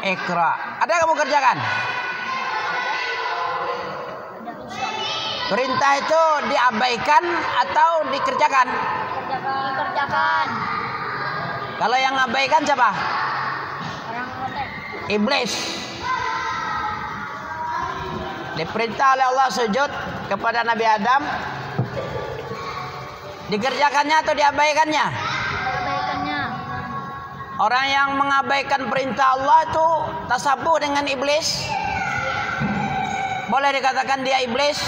Iqra. Ada kamu kerjakan? Perintah itu diabaikan atau dikerjakan? Dikerjakan. Kalau yang abaikan siapa? Orang protek. Iblis. Diperintah oleh Allah sujud kepada Nabi Adam. Dikerjakannya atau diabaikannya? Perbaikannya. Orang yang mengabaikan perintah Allah itu tasabuh dengan iblis. Boleh dikatakan dia iblis?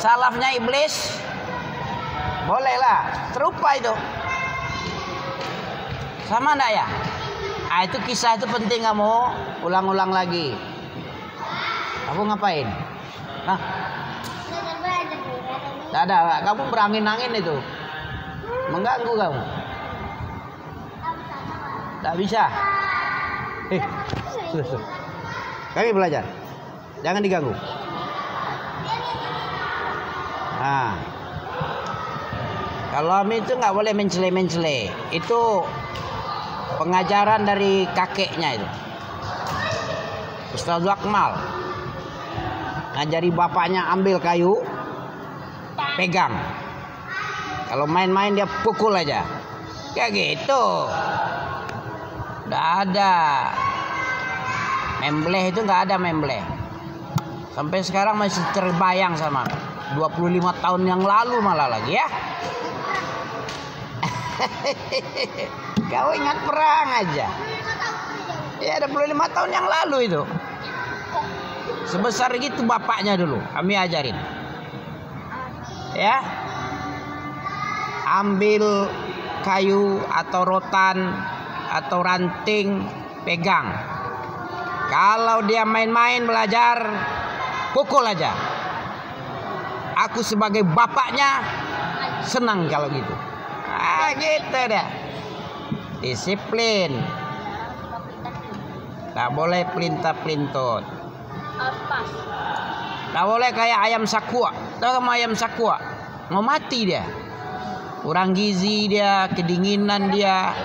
Salafnya iblis? Bolehlah, serupa itu. Sama enggak ya? Ah, itu kisah itu penting kamu ulang-ulang lagi. Kamu ngapain? Nah, tidak ada, kamu berangin-angin itu. Mengganggu kamu. Tidak bisa. Sudah. Kami belajar. Jangan diganggu. Nah, kalau itu nggak boleh mencele-mencele. Itu pengajaran dari kakeknya itu. Ustaz Akmal ngajari bapaknya ambil kayu, pegang. Kalau main-main dia pukul aja. Kayak gitu. Nggak ada. Membleh itu nggak ada membleh. Sampai sekarang masih terbayang sama 25 tahun yang lalu malah lagi ya. Kau ingat perang aja. Ya 25 tahun yang lalu itu. Sebesar gitu bapaknya dulu kami ajarin. Ya. Ambil kayu atau rotan atau ranting, pegang. Kalau dia main-main belajar, pukul aja. Aku sebagai bapaknya senang kalau gitu. Ah gitu deh. Disiplin. Tak boleh pelintah-pelintut. Tak boleh kayak ayam sakua. Tahu kamu ayam sakua? Mau mati dia. Kurang gizi dia, kedinginan dia,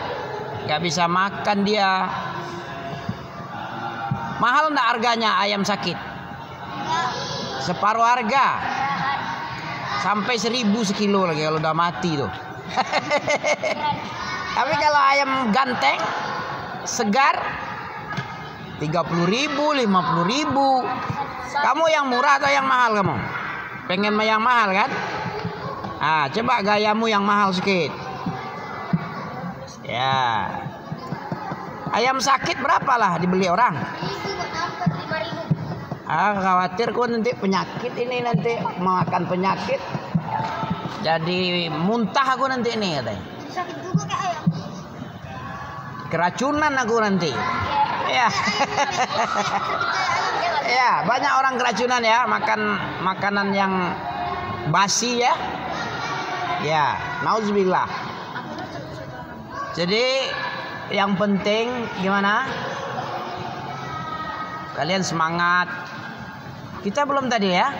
gak bisa makan dia. Mahal nggak harganya ayam sakit? Separuh harga. Sampai 1.000 sekilo lagi kalau udah mati tuh. Tapi kalau ayam ganteng, segar, 30.000, 50.000. Kamu yang murah atau yang mahal kamu? Pengen yang mahal kan? Ah, coba gayamu yang mahal sedikit. Ya. Ayam sakit berapa lah dibeli orang? Ah, khawatir kok nanti penyakit ini nanti makan penyakit. Jadi muntah aku nanti ini katanya. Sakit juga kayak ayam. Keracunan aku nanti. Ya. Ya, banyak orang keracunan ya, makan makanan yang basi ya. Ya, nauzubillah. Jadi yang penting gimana? Kalian semangat. Kita belum tadi ya.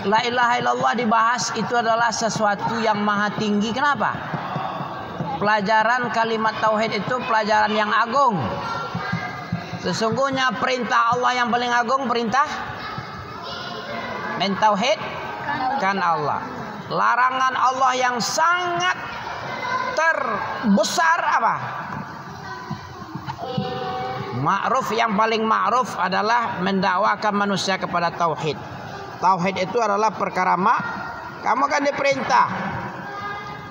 La ilaha illallah dibahas itu adalah sesuatu yang maha tinggi. Kenapa? Pelajaran kalimat tauhid itu pelajaran yang agung. Sesungguhnya perintah Allah yang paling agung perintah mentauhidkan Allah. Larangan Allah yang sangat terbesar apa? Ma'ruf, yang paling ma'ruf adalah mendakwakan manusia kepada tauhid. Tauhid itu adalah perkara kamu kan diperintah.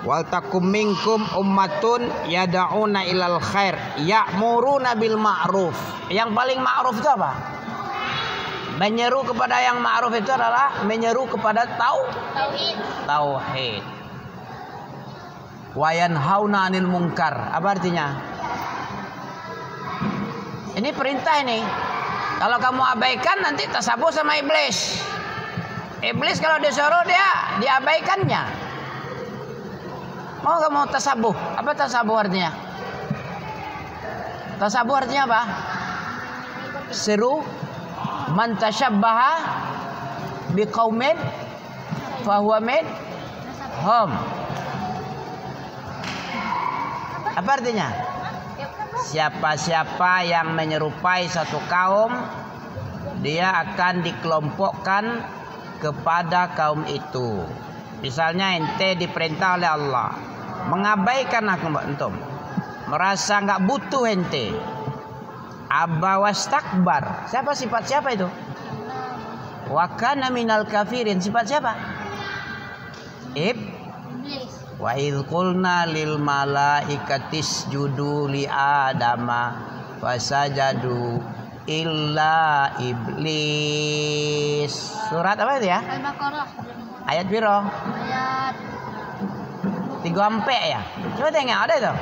Wal takum minkum ummatun yad'una ilal khair ya'muruna bil ma'ruf. Yang paling ma'ruf itu apa? Menyeru kepada yang ma'ruf itu adalah menyeru kepada tauhid. Wa yanhauna 'anil munkar. Apa artinya? Ini perintah ini. Kalau kamu abaikan nanti tasabuh sama iblis. Iblis kalau disuruh dia diabaikannya. Mau kamu tasabuh? Apa tasabuh artinya? Tasabuh artinya apa? Seru man tasyabbaha biqaumin fahuwa minhum. Apa artinya? Siapa-siapa yang menyerupai satu kaum, dia akan dikelompokkan kepada kaum itu. Misalnya ente diperintah oleh Allah, mengabaikan antum, merasa nggak butuh ente, aba wastakbar. Sifat siapa itu? Wa kana minal kafirin. Sifat siapa? Iblis. Wa idz qulna lil malaikati isjudu li adama fasajadu illa iblis. Surat apa itu ya? Al-Baqarah. Ayat piro? Ayat 3 ya. Coba tengok ada itu.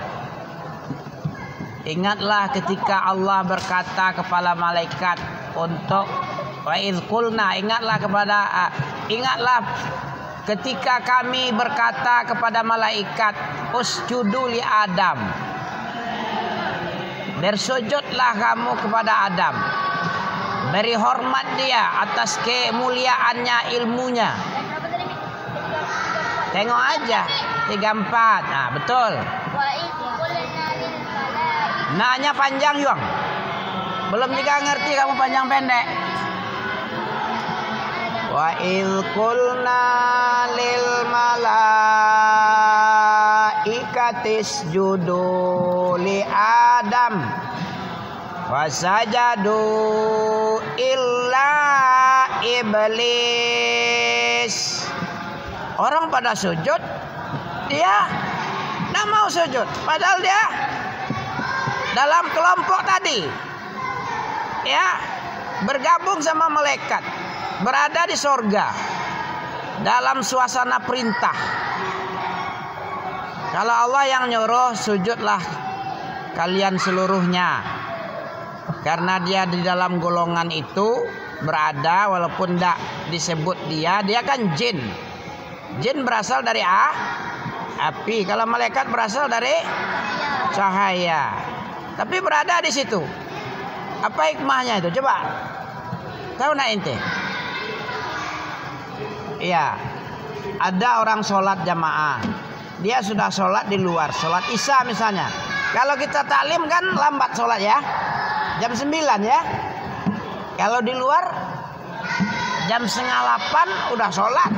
Ingatlah ketika Allah berkata kepada malaikat untuk wa idz qulna, ingatlah ketika kami berkata kepada malaikat usjudu li Adam, bersujudlah kamu kepada Adam, beri hormat dia atas kemuliaannya, ilmunya. Tengok aja 34. Nah, betul. wa idz qulna lil malaikati. Nanya panjang Yuang. Belum juga ngerti kamu panjang pendek. Wa idz qulna lil malaikati isjudu li Adam fasajadu illa iblis. Orang pada sujud, dia nggak mau sujud, padahal dia dalam kelompok tadi, ya, bergabung sama malaikat, berada di sorga dalam suasana perintah. Kalau Allah yang nyuruh, sujudlah kalian seluruhnya, karena dia di dalam golongan itu berada, walaupun tidak disebut dia kan jin. Jin berasal dari api, kalau malaikat berasal dari cahaya. Tapi berada di situ. Apa hikmahnya itu? Coba. Tahu nak ente? Iya. Ada orang sholat jamaah. Dia sudah sholat di luar, sholat Isya misalnya. Kalau kita taklim kan lambat sholat ya, jam 9 ya. Kalau di luar jam 7:30 udah sholat.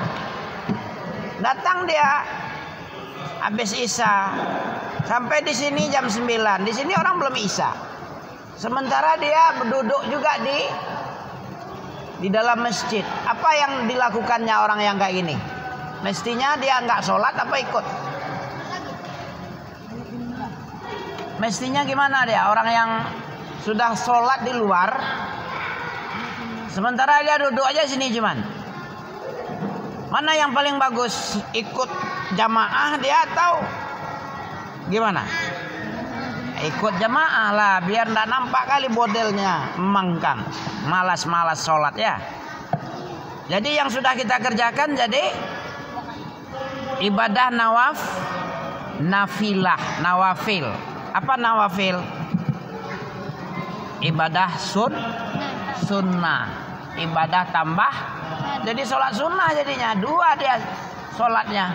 Datang dia habis Isya, sampai di sini jam 9. Di sini orang belum Isya. Sementara dia duduk juga di dalam masjid. Apa yang dilakukannya orang yang kayak gini? Mestinya dia nggak sholat apa ikut? Mestinya gimana dia? Orang yang sudah sholat di luar, sementara dia duduk aja sini cuman. Mana yang paling bagus? Ikut jamaah dia atau gimana? Ikut jamaah lah, biar nggak nampak kali modelnya mangkang, malas-malas sholat ya. Jadi yang sudah kita kerjakan jadi ibadah nawafil. Apa nawafil? Ibadah sunnah, ibadah tambah. Jadi sholat sunnah jadinya 2 dia sholatnya.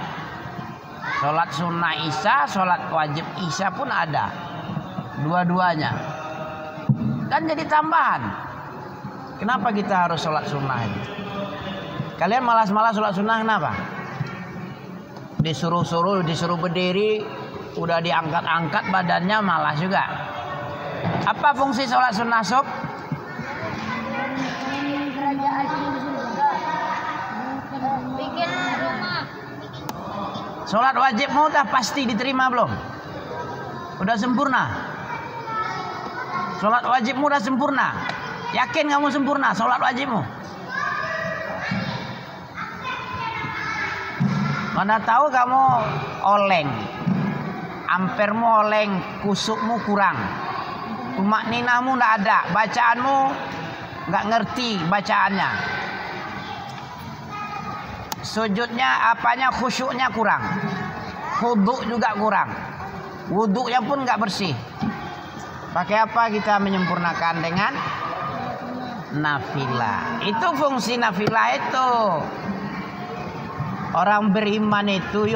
Sholat sunnah Isya, sholat wajib Isya pun ada. Dua-duanya. Kan jadi tambahan. Kenapa kita harus sholat sunnah ini? Kalian malas-malas sholat sunnah kenapa? Disuruh berdiri, udah diangkat-angkat badannya malas juga. Apa fungsi sholat sunnah sob? Bikin rumah. Sholat wajibmu udah pasti diterima belum? Udah sempurna? Sholat wajibmu udah sempurna? Yakin kamu sempurna sholat wajibmu? Mana tahu kamu oleng, ampermu oleng, kusukmu kurang, tumakninahmu nggak ada, bacaanmu nggak ngerti bacaannya, sujudnya apanya, khusyuknya kurang, khudu juga kurang, wuduknya pun nggak bersih. Pakai apa kita menyempurnakan? Dengan nafilah. Itu fungsi nafilah itu. Orang beriman itu,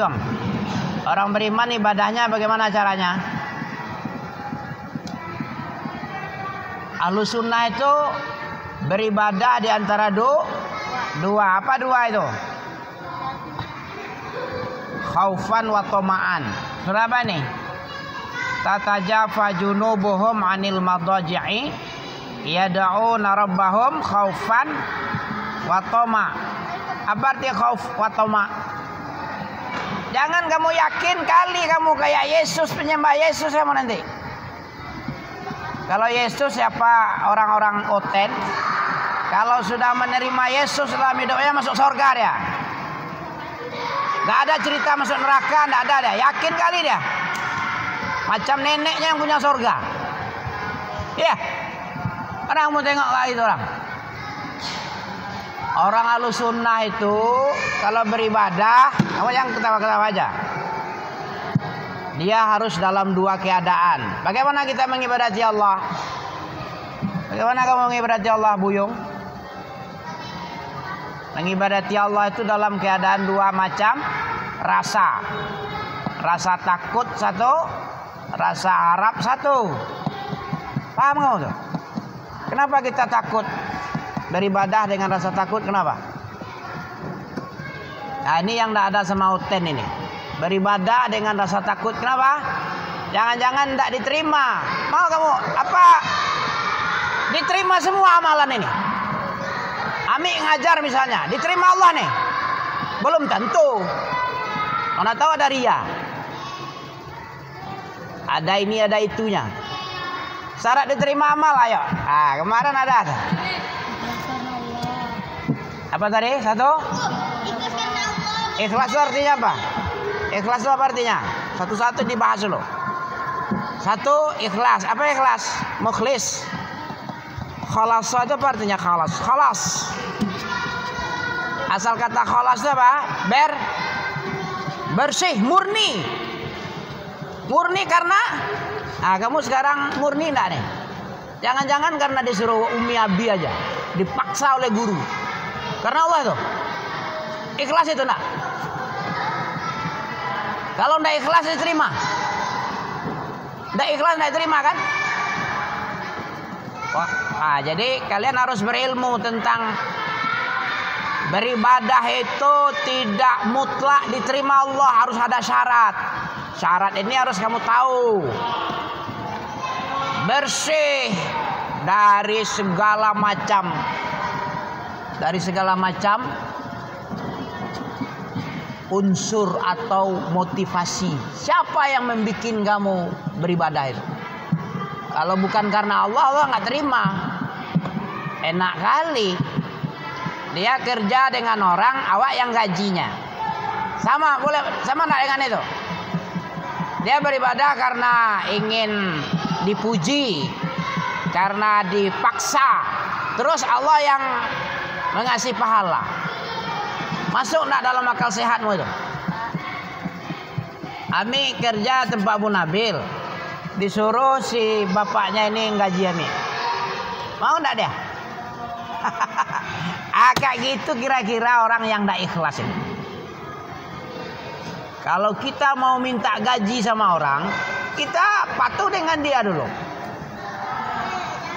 orang beriman ibadahnya bagaimana caranya? Ahlus sunnah itu beribadah di antara dua. Apa dua itu? Khaufan wa tama'an. Surah apa nih? Tatajafa junubuhum 'anil madaji'i yad'una rabbahum khaufan wa tama'. Apa arti khauf wa tama'? Jangan kamu yakin kali kamu kayak Yesus, penyembah Yesus kamu nanti. Kalau Yesus siapa orang-orang oten, kalau sudah menerima Yesus dalam hidupnya masuk surga dia. Gak ada cerita masuk neraka, gak ada dia. Yakin kali dia. Macam neneknya yang punya surga. Ya. Orang mau tengok lagi itu orang. Orang Ahlus sunnah itu kalau beribadah, kamu yang ketawa-ketawa aja. Dia harus dalam dua keadaan. Bagaimana kita mengibadati Allah? Bagaimana kamu mengibadati Allah, Buyung? Mengibadati Allah itu dalam keadaan dua macam rasa. Rasa takut satu, rasa harap satu. Paham kamu tuh? Kenapa kita takut beribadah dengan rasa takut? Kenapa? Nah, ini yang tidak ada sama uten ini. Beribadah dengan rasa takut. Kenapa? Jangan-jangan tidak diterima. Mau kamu apa? Diterima semua amalan ini. Ami ngajar misalnya, diterima Allah nih. Belum tentu. Mana tahu ada ria. Ada ini ada itunya. Syarat diterima amal ayo. Ah, kemarin ada. Apa tadi? Satu? Ikhlas itu artinya apa? Ikhlas itu apa artinya? Satu-satu dibahas dulu. Satu, ikhlas. Apa ikhlas? Mukhlis. Khalas itu apa artinya khalas? Khalas. Asal kata khalas itu apa? Bersih, murni. Murni karena kamu sekarang murni enggak nih? Jangan-jangan karena disuruh Umi Abi aja. Dipaksa oleh guru. Karena Allah itu. Ikhlas itu enggak? Kalau enggak ikhlas diterima. Enggak ikhlas enggak diterima kan? Jadi kalian harus berilmu tentang beribadah itu tidak mutlak diterima Allah, harus ada syarat. Syarat ini harus kamu tahu. Bersih dari segala macam unsur atau motivasi. Siapa yang membuat kamu beribadah itu? Kalau bukan karena Allah, Allah nggak terima. Enak kali. Dia kerja dengan orang, awak yang gajinya. Sama boleh, sama nggak dengan itu? Dia beribadah karena ingin dipuji, karena dipaksa. Terus Allah yang mengasih pahala. Masuk nggak dalam akal sehatmu itu? Ami kerja tempat Abu Nabil. Disuruh si bapaknya ini gaji Ami. Mau nggak dia? Kayak gitu kira-kira orang yang tidak ikhlas ini. Kalau kita mau minta gaji sama orang, kita patuh dengan dia dulu.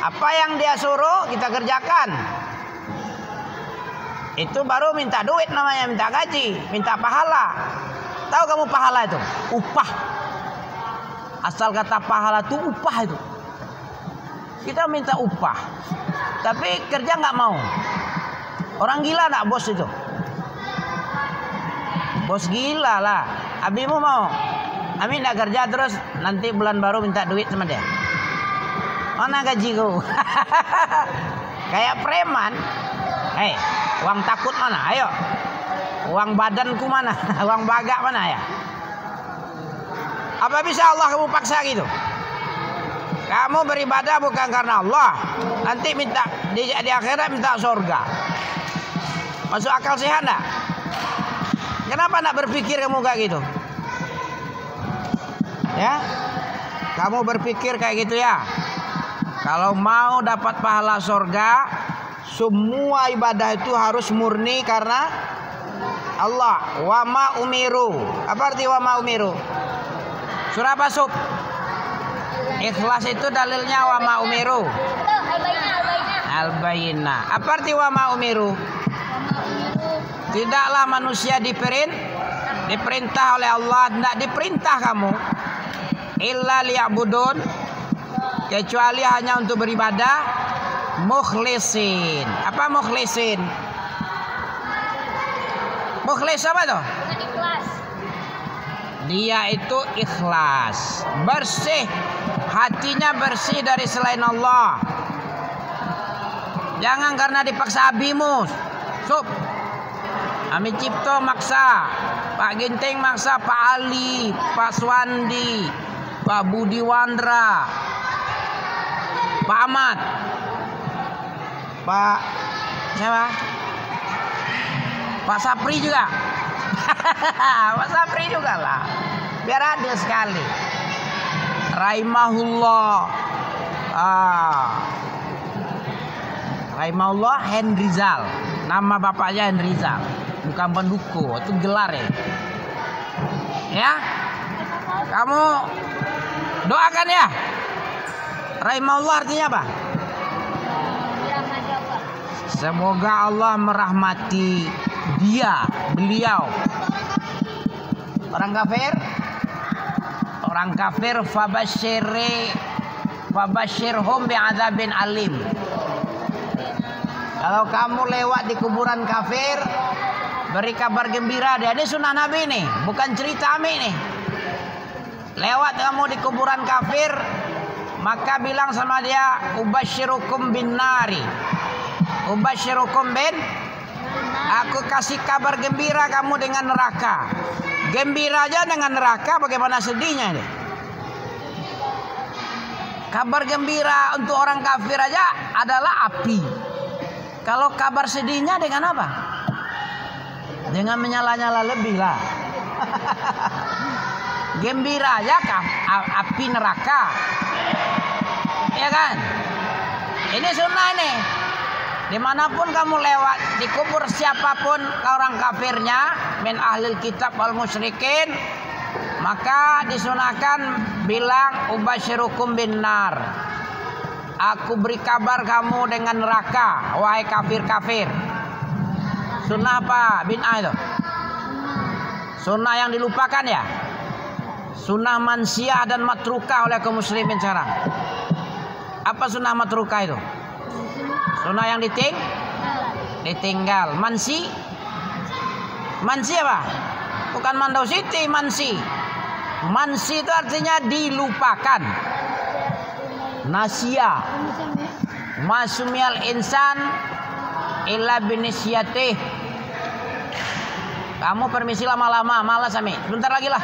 Apa yang dia suruh kita kerjakan. Itu baru minta duit namanya, minta gaji, minta pahala. Tahu kamu pahala itu? Upah. Asal kata pahala itu upah itu. Kita minta upah. Tapi kerja nggak mau. Orang gila nggak bos itu? Bos gila lah. Abimu mau? Ami nggak kerja terus nanti bulan baru minta duit sama dia. Mana gajiku? Kayak preman. Hei, uang takut mana? Ayo. Uang badanku mana? Uang bagak mana ya? Apa bisa Allah kamu paksa gitu? Kamu beribadah bukan karena Allah. Nanti minta di akhirat minta surga. Masuk akal sehat enggak? Kenapa enggak berpikir kamu kayak gitu? Ya? Kamu berpikir kayak gitu ya? Kalau mau dapat pahala surga, semua ibadah itu harus murni karena Allah. Wa ma umiru. Apa arti wa ma umiru? Surah apa sub? Ikhlas itu dalilnya wa ma umiru. Al-bayyinah. Apa arti wa ma umiru? Tidaklah manusia diperintah oleh Allah, tidak diperintah kamu illa liya'budun, kecuali hanya untuk beribadah, mukhlisin. Apa mukhlisin? Mukhlis apa tuh? Ikhlas. Dia itu ikhlas, bersih, hatinya bersih dari selain Allah. Jangan karena dipaksa abimu, sup, Ami Cipto maksa, Pak Ginting maksa, Pak Ali, Pak Swandi, Pak Budi Wandra, Pak Ahmad, Pak siapa? Pak Sapri juga. Pak Sapri juga lah. Biar adil sekali. Rahimahullah. Rahimahullah Hendrizal. Nama bapaknya Hendrizal. Bukan penduku, itu gelar ya. Ya. Kamu doakan ya. Rahimahullah artinya apa? Semoga Allah merahmati beliau. Orang kafir fabashirhum bi'adzabin alim. Kalau kamu lewat di kuburan kafir, beri kabar gembira dia. Ini sunnah Nabi nih, bukan cerita Ami nih. Lewat kamu di kuburan kafir, maka bilang sama dia, ubasyirukum bin nari. Ubasyirukum bin, aku kasih kabar gembira kamu dengan neraka. Gembira aja dengan neraka, bagaimana sedihnya ini? Kabar gembira untuk orang kafir aja adalah api. Kalau kabar sedihnya dengan apa? Dengan menyala-nyala lebih lah. Gembira aja api neraka. Ya kan? Ini sunnah nih. Dimanapun kamu lewat, di kubur siapapun orang kafirnya, min ahlil kitab wal musyrikin, maka disunahkan bilang ubasyirukum bin nar. Aku beri kabar kamu dengan neraka, wahai kafir-kafir. Sunnah apa? Bid'ah itu. Sunnah yang dilupakan ya. Sunnah mansiyah dan matrukah oleh kaum muslimin sekarang. Apa sunnah matrukah itu? Sunnah yang ditinggal. Mansi apa? Bukan Mandau Siti, mansi. Mansi itu artinya dilupakan. Nasya. Masumiyal insan illa binisyatih. Kamu permisi lama-lama, malas Ami. Bentar lagi lah.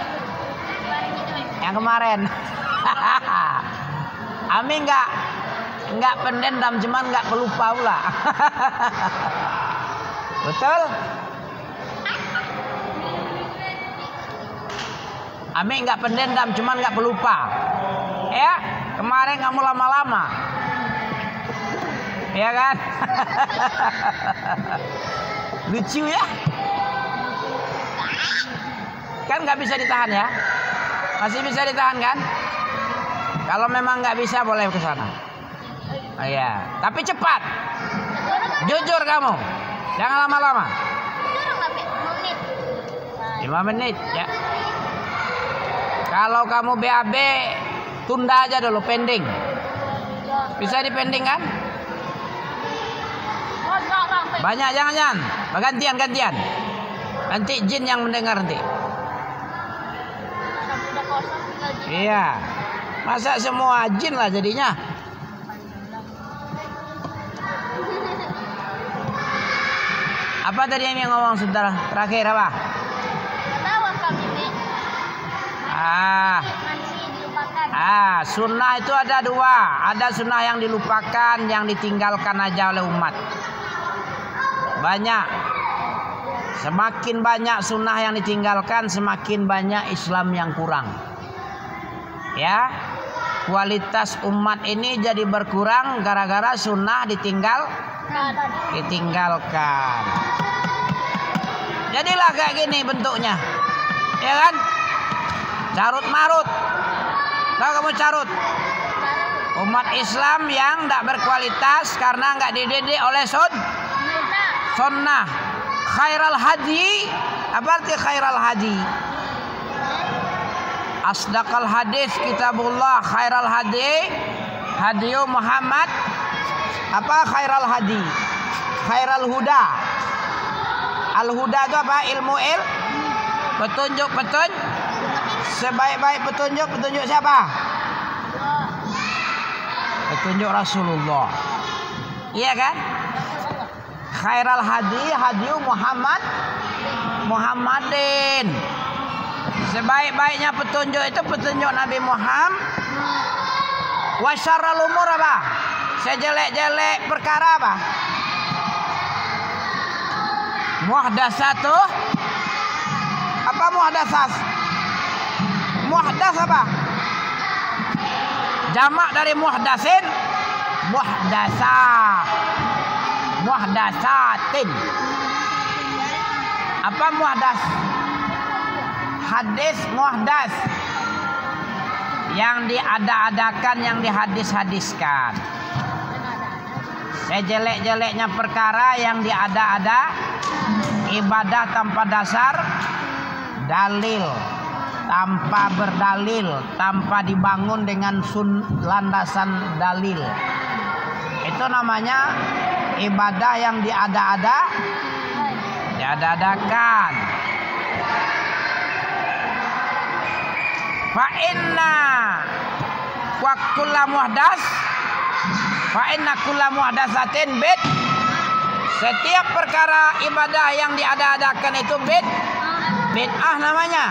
Yang kemarin. Ami enggak pendendam, cuman enggak pelupa pula. Betul? Ami enggak pendendam, cuman enggak pelupa. Ya, kemarin kamu lama-lama. Ya kan? Lucu ya? Kan nggak bisa ditahan ya? Masih bisa ditahan kan? Kalau memang nggak bisa boleh ke sana. Oh, iya, tapi cepat. Jujur kamu. Jangan lama-lama. 5 menit ya. Kalau kamu BAB, tunda aja dulu, pending. Bisa dipending kan? Banyak, jangan. Gantian. Nanti jin yang mendengar nanti. Iya. Masa semua jin lah jadinya. Apa tadi yang ngomong sebentar terakhir apa? Sunnah itu ada 2. Ada sunnah yang dilupakan, yang ditinggalkan aja oleh umat. Banyak. Semakin banyak sunnah yang ditinggalkan, semakin banyak Islam yang kurang. Ya, kualitas umat ini jadi berkurang gara-gara sunnah ditinggalkan. Jadilah kayak gini bentuknya, ya kan? Carut marut. Tahu kamu carut? Umat Islam yang tidak berkualitas karena nggak dididik oleh sunnah. Khairal hadi, apa arti khairal hadi? Asdaqal hadis kitabullah, khairal hadi hadiyu Muhammad. Apa khairal hadi? Khairal huda. Al huda itu apa? Ilmu petunjuk. Sebaik-baik petunjuk siapa? Petunjuk Rasulullah. Iya kan? Khairal hadi hadiyu Muhammadin. Sebaik-baiknya petunjuk itu petunjuk Nabi Muhammad. Wa syarrul umur apa? Sejelek-jelek perkara apa? Muhdatsatu. Apa muhdatsat? Muhdas apa? Jamak dari muhdatsin. Muhdatsatin. Apa muhdas? Hadis muhdas, yang diada-adakan, yang dihadis-hadiskan. Sejelek-jeleknya perkara yang diada-ada, ibadah tanpa dasar dalil, tanpa berdalil, tanpa dibangun dengan landasan dalil. Itu namanya ibadah yang diada-adakan. Fa inna kulla muhdatsatin bid. Setiap perkara ibadah yang diada-adakan itu bid'ah namanya.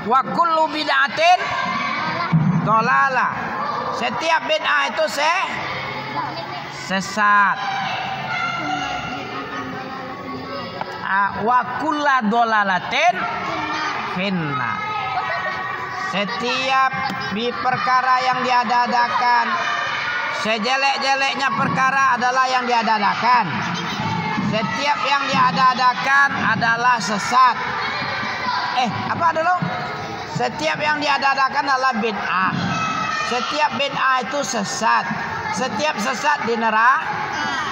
Wa kullu bid'atin dhalalah. Setiap bid'ah itu sesat. Wa kullu dhalalatin finnar. Setiap perkara yang diada-adakan, sejelek-jeleknya perkara adalah yang diada-adakan. Setiap yang diada-adakan adalah sesat. Apa dulu? Setiap yang diada-adakan adalah bid'ah. Setiap bid'ah itu sesat. Setiap sesat di neraka.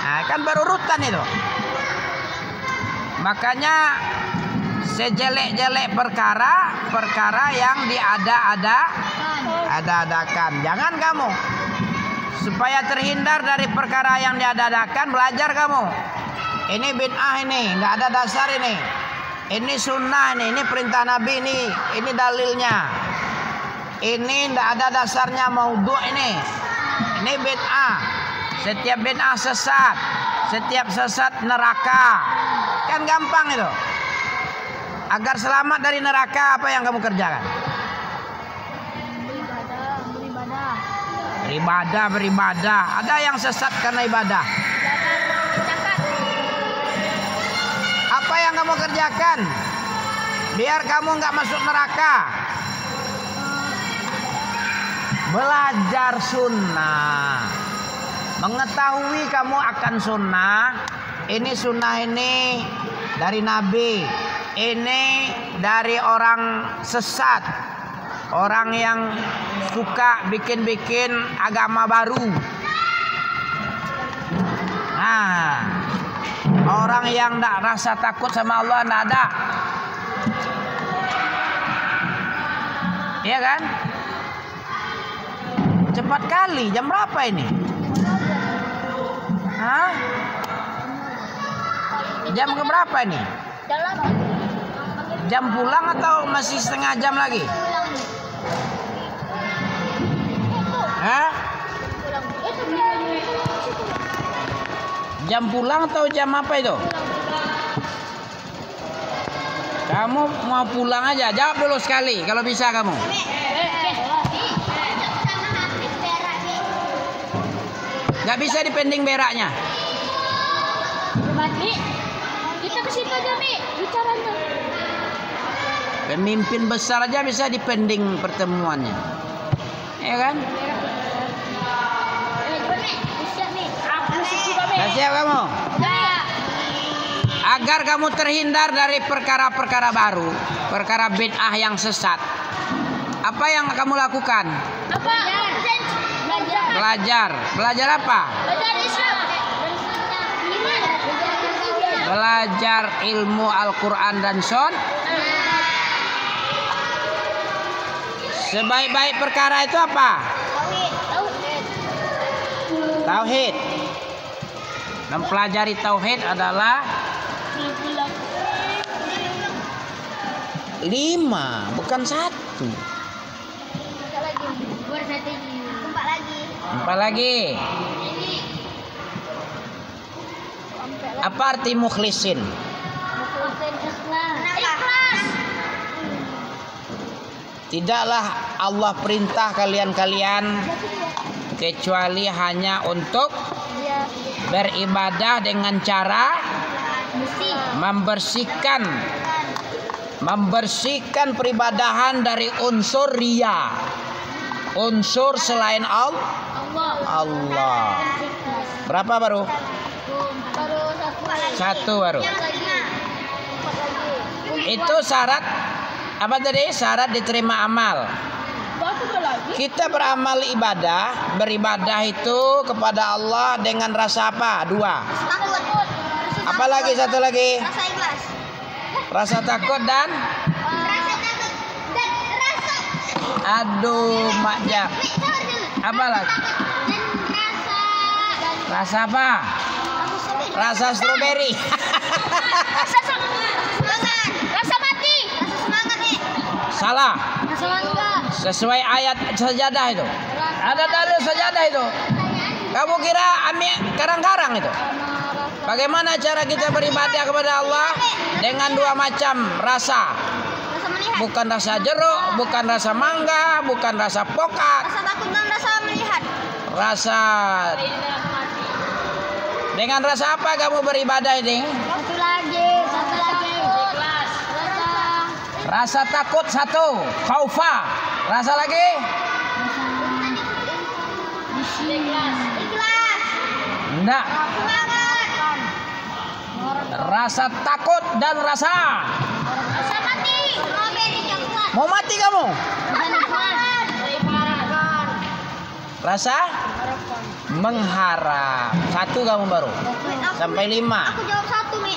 Nah, kan berurutan itu. Makanya sejelek-jelek perkara yang diada-adakan. Jangan kamu, supaya terhindar dari perkara yang diada-adakan, belajar kamu. Ini bid'ah, ini nggak ada dasar, ini sunnah, ini perintah Nabi, ini dalilnya. Ini nggak ada dasarnya, maudhu' ini bid'ah. Setiap bid'ah sesat, setiap sesat neraka. Kan gampang itu. Agar selamat dari neraka, apa yang kamu kerjakan? Beribadah. Ada yang sesat karena ibadah. Apa yang kamu kerjakan biar kamu nggak masuk neraka? Belajar sunnah. Mengetahui kamu akan sunnah. Ini sunnah ini dari Nabi. Ini dari orang sesat, orang yang suka bikin-bikin agama baru. Nah, orang yang tidak rasa takut sama Allah tidak ada. Iya kan? Cepat kali, jam berapa ini? Hah? Jam keberapa ini? Jam pulang atau masih setengah jam lagi? Hah? Jam pulang atau jam apa itu? Kamu mau pulang aja, jawab dulu sekali kalau bisa kamu. Gak bisa dipending beraknya. Kita ke situ aja, Mi. Bicaranya. Pemimpin besar aja bisa dipending pertemuannya. Ya kan? Gak siap kamu? Agar kamu terhindar dari perkara-perkara baru, perkara bid'ah yang sesat. Apa yang kamu lakukan? Apa? Belajar. Belajar apa? Belajar Islam. Belajar ilmu Al-Quran dan sebaik-baik perkara itu apa? Tauhid. Mempelajari tauhid adalah 5, bukan 1. 4 lagi. Apa arti mukhlisin? Ikhlas. Tidaklah Allah perintah kalian-kalian kecuali hanya untuk beribadah dengan cara membersihkan peribadahan dari unsur riya, unsur selain Allah. Berapa baru? 1 baru. Itu syarat apa tadi? Syarat diterima amal. Kita beramal beribadah itu kepada Allah dengan rasa apa? 2. Apalagi 1 lagi? Rasa ikhlas. Rasa takut dan aduh makjab. Apa lagi? Rasa apa? Rasa stroberi. Rasa mati. Rasa semangat nih. Salah. Rasa bangga. Sesuai ayat sajadah itu. Ada dalil sajadah itu. Kamu kira karang-karang itu? Bagaimana cara kita beribadah kepada Allah? Dengan 2 macam rasa. Bukan rasa jeruk, bukan rasa mangga, bukan rasa pokat. Rasa takut dan rasa melihat. Dengan rasa apa kamu beribadah ini? Satu lagi. Rasa takut 1, khaufa. Rasa lagi? Ikhlas. Enggak. Rasa takut dan rasa mati. mau mati kamu? Rasa mengharap. 1 kamu baru. Sampai 5. Aku jawab 1, Mi.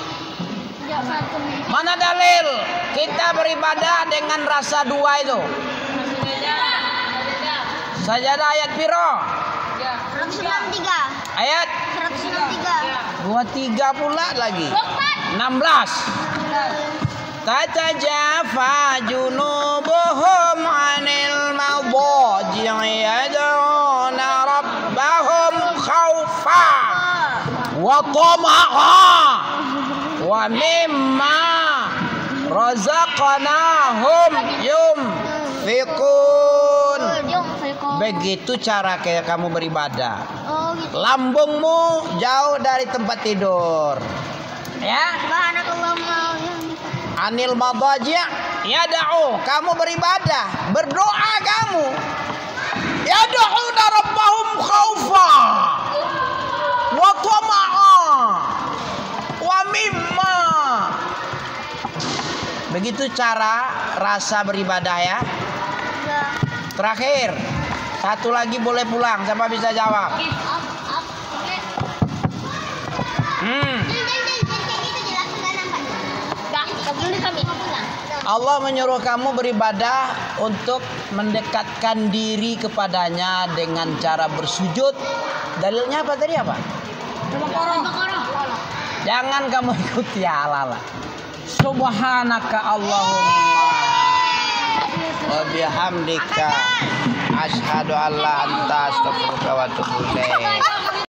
Mana dalil kita beribadah dengan rasa 2 itu? Sajadah ayat piro? 163. Ayat 163. 23 pula lagi. 16. Tatajafa junubuhum 'anil madaji' yad'una rabbahum khaufa wa tama'a wa mimma razaqnahum yunfiqun. Begitu cara kamu beribadah. Oh, gitu. Lambungmu jauh dari tempat tidur. Ya. Anil madaji' yad'u, kamu beribadah, berdoa kamu. Yad'una rabbahum khaufa wa tama'a wa mimma. Begitu cara rasa beribadah ya. Terakhir, 1 lagi boleh pulang. Siapa bisa jawab? Allah menyuruh kamu beribadah untuk mendekatkan diri kepadanya dengan cara bersujud. Dalilnya apa tadi apa? Jangan kamu ikuti ala-ala. Subhanaka Allahumma wa bihamdika asyhadu an la ilaha illa anta astaghfiruka wa atubu ilaik.